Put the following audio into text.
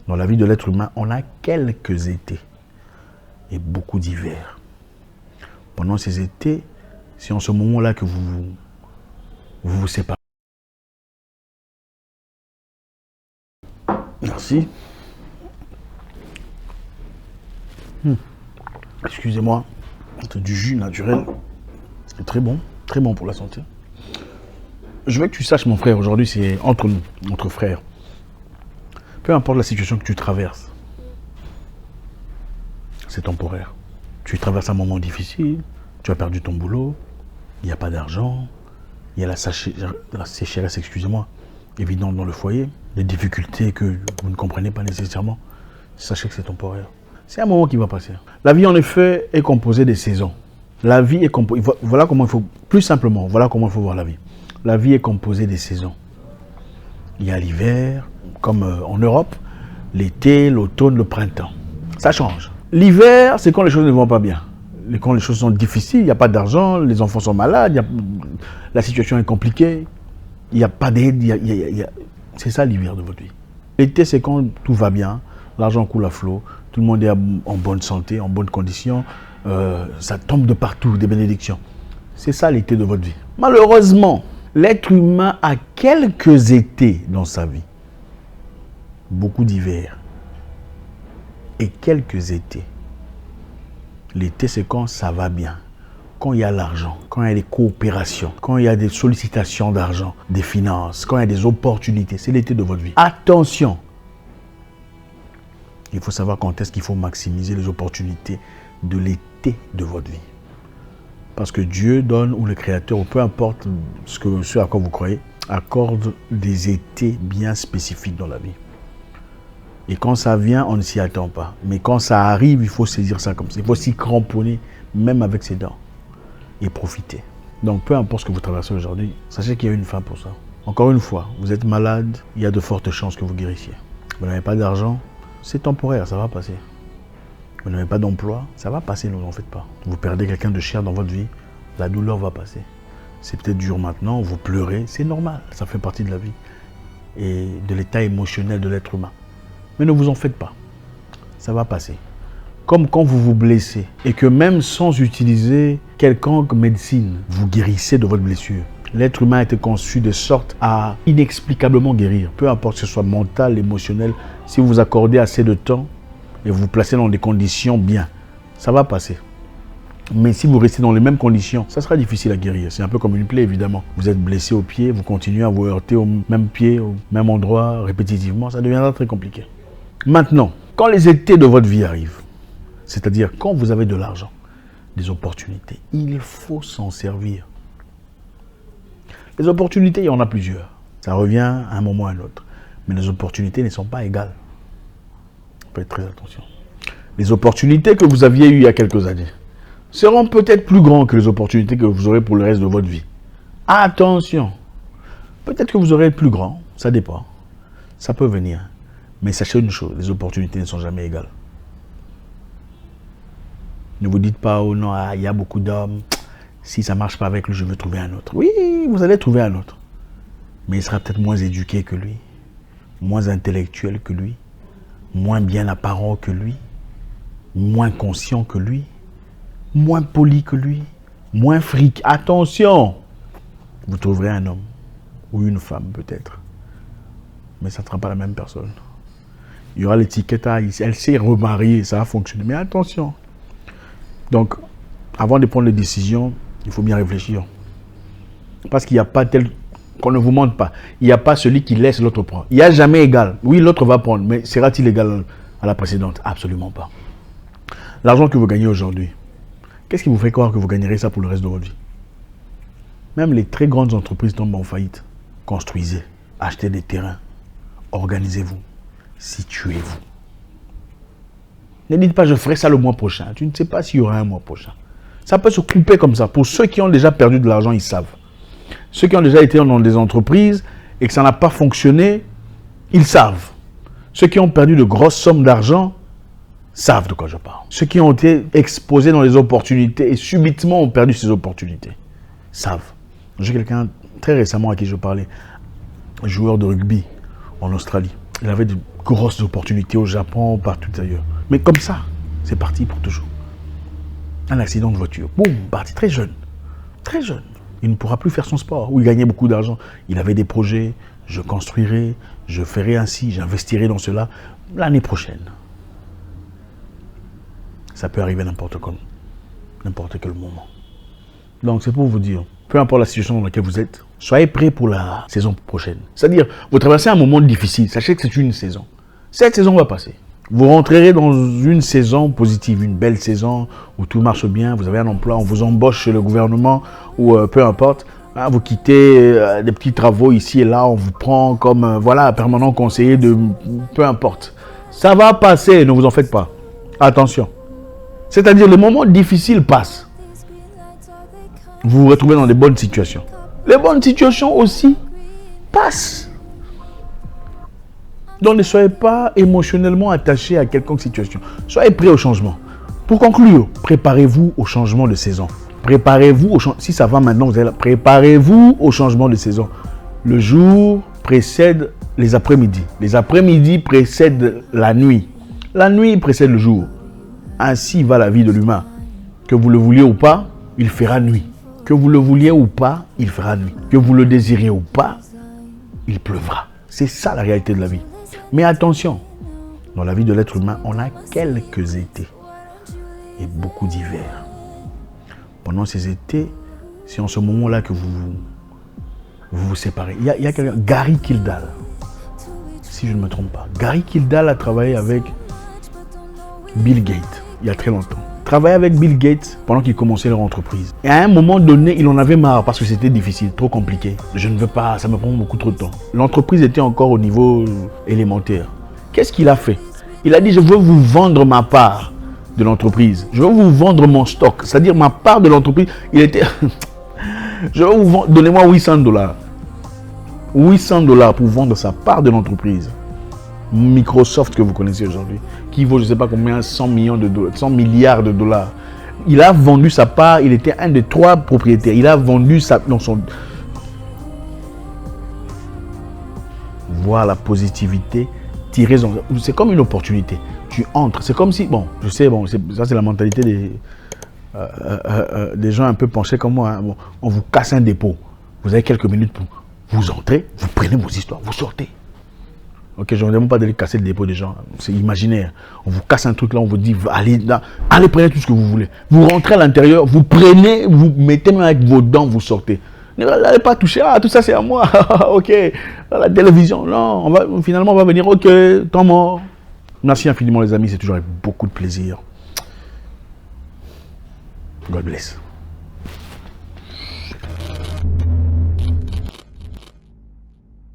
Dans la vie de l'être humain, on a quelques étés et beaucoup d'hivers. Pendant ces étés, c'est en ce moment-là que vous séparez. Merci. Excusez-moi, c'est du jus naturel. C'est très bon pour la santé. Je veux que tu saches, mon frère, aujourd'hui, c'est entre nous, entre frères. Peu importe la situation que tu traverses, c'est temporaire. Tu traverses un moment difficile, tu as perdu ton boulot, il n'y a pas d'argent, il y a la sécheresse, excusez-moi, évidente dans le foyer, des difficultés que vous ne comprenez pas nécessairement. Sachez que c'est temporaire. C'est un moment qui va passer. La vie, en effet, est composée des saisons. La vie est composée, voilà comment il faut, plus simplement, voilà comment il faut voir la vie. La vie est composée des saisons. Il y a l'hiver, comme en Europe, l'été, l'automne, le printemps. Ça change. L'hiver, c'est quand les choses ne vont pas bien. Quand les choses sont difficiles, il n'y a pas d'argent, les enfants sont malades, la situation est compliquée, il n'y a pas d'aide, c'est ça l'hiver de votre vie. L'été, c'est quand tout va bien, l'argent coule à flot, tout le monde est en bonne santé, en bonne condition, ça tombe de partout, des bénédictions. C'est ça l'été de votre vie. Malheureusement, l'être humain a quelques étés dans sa vie. Beaucoup d'hiver. Et quelques étés. L'été, c'est quand ça va bien. Quand il y a l'argent, quand il y a des coopérations, quand il y a des sollicitations d'argent, des finances, quand il y a des opportunités. C'est l'été de votre vie. Attention! Il faut savoir quand est-ce qu'il faut maximiser les opportunités de l'été de votre vie. Parce que Dieu donne, ou le Créateur, ou peu importe ce à quoi vous croyez, accorde des étés bien spécifiques dans la vie. Et quand ça vient, on ne s'y attend pas. Mais quand ça arrive, il faut saisir ça comme ça. Il faut s'y cramponner, même avec ses dents, et profiter. Donc, peu importe ce que vous traversez aujourd'hui, sachez qu'il y a une fin pour ça. Encore une fois, vous êtes malade, il y a de fortes chances que vous guérissiez. Vous n'avez pas d'argent, c'est temporaire, ça va passer. Vous n'avez pas d'emploi, ça va passer, ne vous en faites pas. Vous perdez quelqu'un de cher dans votre vie, la douleur va passer. C'est peut-être dur maintenant, vous pleurez, c'est normal, ça fait partie de la vie et de l'état émotionnel de l'être humain. Mais ne vous en faites pas, ça va passer. Comme quand vous vous blessez et que même sans utiliser quelconque médecine, vous guérissez de votre blessure. L'être humain a été conçu de sorte à inexplicablement guérir, peu importe que ce soit mental, émotionnel, si vous vous accordez assez de temps et vous vous placez dans des conditions bien, ça va passer. Mais si vous restez dans les mêmes conditions, ça sera difficile à guérir. C'est un peu comme une plaie, évidemment. Vous êtes blessé au pied, vous continuez à vous heurter au même pied, au même endroit, répétitivement, ça deviendra très compliqué. Maintenant, quand les étés de votre vie arrivent, c'est-à-dire quand vous avez de l'argent, des opportunités, il faut s'en servir. Les opportunités, il y en a plusieurs. Ça revient à un moment ou à un autre. Mais les opportunités ne sont pas égales. Faites très attention. Les opportunités que vous aviez eues il y a quelques années seront peut-être plus grandes que les opportunités que vous aurez pour le reste de votre vie. Attention. Peut-être que vous aurez plus grand, ça dépend. Ça peut venir. Mais sachez une chose, les opportunités ne sont jamais égales. Ne vous dites pas, oh non, il y a beaucoup d'hommes. Si ça ne marche pas avec lui, je veux trouver un autre. Oui, vous allez trouver un autre. Mais il sera peut-être moins éduqué que lui, moins intellectuel que lui, moins bien apparent que lui, moins conscient que lui, moins poli que lui, moins fric. Attention! Vous trouverez un homme ou une femme peut-être. Mais ça ne sera pas la même personne. Il y aura l'étiquette, elle s'est remariée, ça va fonctionner. Mais attention! Donc, avant de prendre les décisions, il faut bien réfléchir. Parce qu'il n'y a pas tel... Qu'on ne vous mente pas. Il n'y a pas celui qui laisse l'autre prendre. Il n'y a jamais égal. Oui, l'autre va prendre, mais sera-t-il égal à la précédente? Absolument pas. L'argent que vous gagnez aujourd'hui, qu'est-ce qui vous fait croire que vous gagnerez ça pour le reste de votre vie? Même les très grandes entreprises tombent en faillite. Construisez, achetez des terrains, organisez-vous, situez-vous. Ne dites pas, je ferai ça le mois prochain. Tu ne sais pas s'il y aura un mois prochain. Ça peut se couper comme ça. Pour ceux qui ont déjà perdu de l'argent, ils savent. Ceux qui ont déjà été dans des entreprises et que ça n'a pas fonctionné, ils savent. Ceux qui ont perdu de grosses sommes d'argent savent de quoi je parle. Ceux qui ont été exposés dans les opportunités et subitement ont perdu ces opportunités savent. J'ai quelqu'un très récemment à qui je parlais, un joueur de rugby en Australie. Il avait de grosses opportunités au Japon, partout ailleurs. Mais comme ça, c'est parti pour toujours. Un accident de voiture. Boum, parti très jeune. Très jeune. Il ne pourra plus faire son sport, où il gagnait beaucoup d'argent. Il avait des projets, je construirai, je ferai ainsi, j'investirai dans cela l'année prochaine. Ça peut arriver n'importe quand, n'importe quel moment. Donc c'est pour vous dire, peu importe la situation dans laquelle vous êtes, soyez prêts pour la saison prochaine. C'est-à-dire, vous traversez un moment difficile, sachez que c'est une saison. Cette saison va passer. Vous rentrerez dans une saison positive, une belle saison où tout marche bien, vous avez un emploi, on vous embauche chez le gouvernement ou peu importe. Hein, vous quittez des petits travaux ici et là, on vous prend comme voilà, permanent conseiller de peu importe. Ça va passer, ne vous en faites pas. Attention. C'est-à-dire, les moments difficiles passent. Vous vous retrouvez dans des bonnes situations. Les bonnes situations aussi passent. Donc ne soyez pas émotionnellement attaché à quelconque situation. Soyez prêts au changement. Pour conclure, préparez-vous au changement de saison. Préparez-vous au changement. Si ça va maintenant, vous allez là. Préparez-vous au changement de saison. Le jour précède les après-midi. Les après-midi précèdent la nuit. La nuit précède le jour. Ainsi va la vie de l'humain. Que vous le vouliez ou pas, il fera nuit. Que vous le vouliez ou pas, il fera nuit. Que vous le désiriez ou pas, il pleuvra. C'est ça la réalité de la vie. Mais attention, dans la vie de l'être humain, on a quelques étés et beaucoup d'hivers. Pendant ces étés, c'est en ce moment-là que vous vous séparez. Il y a quelqu'un, Gary Kildall, si je ne me trompe pas. Gary Kildall a travaillé avec Bill Gates il y a très longtemps. Travaillait avec Bill Gates pendant qu'ils commençaient leur entreprise. Et à un moment donné, il en avait marre parce que c'était difficile, trop compliqué. Je ne veux pas, ça me prend beaucoup trop de temps. L'entreprise était encore au niveau élémentaire. Qu'est-ce qu'il a fait? Il a dit, je veux vous vendre ma part de l'entreprise. Je veux vous vendre mon stock, c'est-à-dire ma part de l'entreprise. Il était... je veux vous vendre, donnez-moi $800. $800 pour vendre sa part de l'entreprise. Microsoft que vous connaissez aujourd'hui, qui vaut je ne sais pas combien, 100 millions de dollars, 100 milliards de dollars. Il a vendu sa part, il était un des 3 propriétaires. Il a vendu sa... dans son... Voir la positivité, tirer... C'est comme une opportunité. Tu entres, c'est comme si... Bon, je sais, bon, ça c'est la mentalité des gens un peu penchés comme moi. Hein. Bon, on vous casse un dépôt. Vous avez quelques minutes pour... Vous entrez, vous prenez vos histoires, vous sortez. Ok, je ne demande pas d'aller casser le dépôt des gens, c'est imaginaire. On vous casse un truc là, on vous dit, allez prenez tout ce que vous voulez. Vous rentrez à l'intérieur, vous prenez, vous mettez même avec vos dents, vous sortez. N'allez pas toucher, tout ça c'est à moi, ok, la télévision, non, finalement on va venir, ok, temps mort. Merci infiniment les amis, c'est toujours avec beaucoup de plaisir. God bless.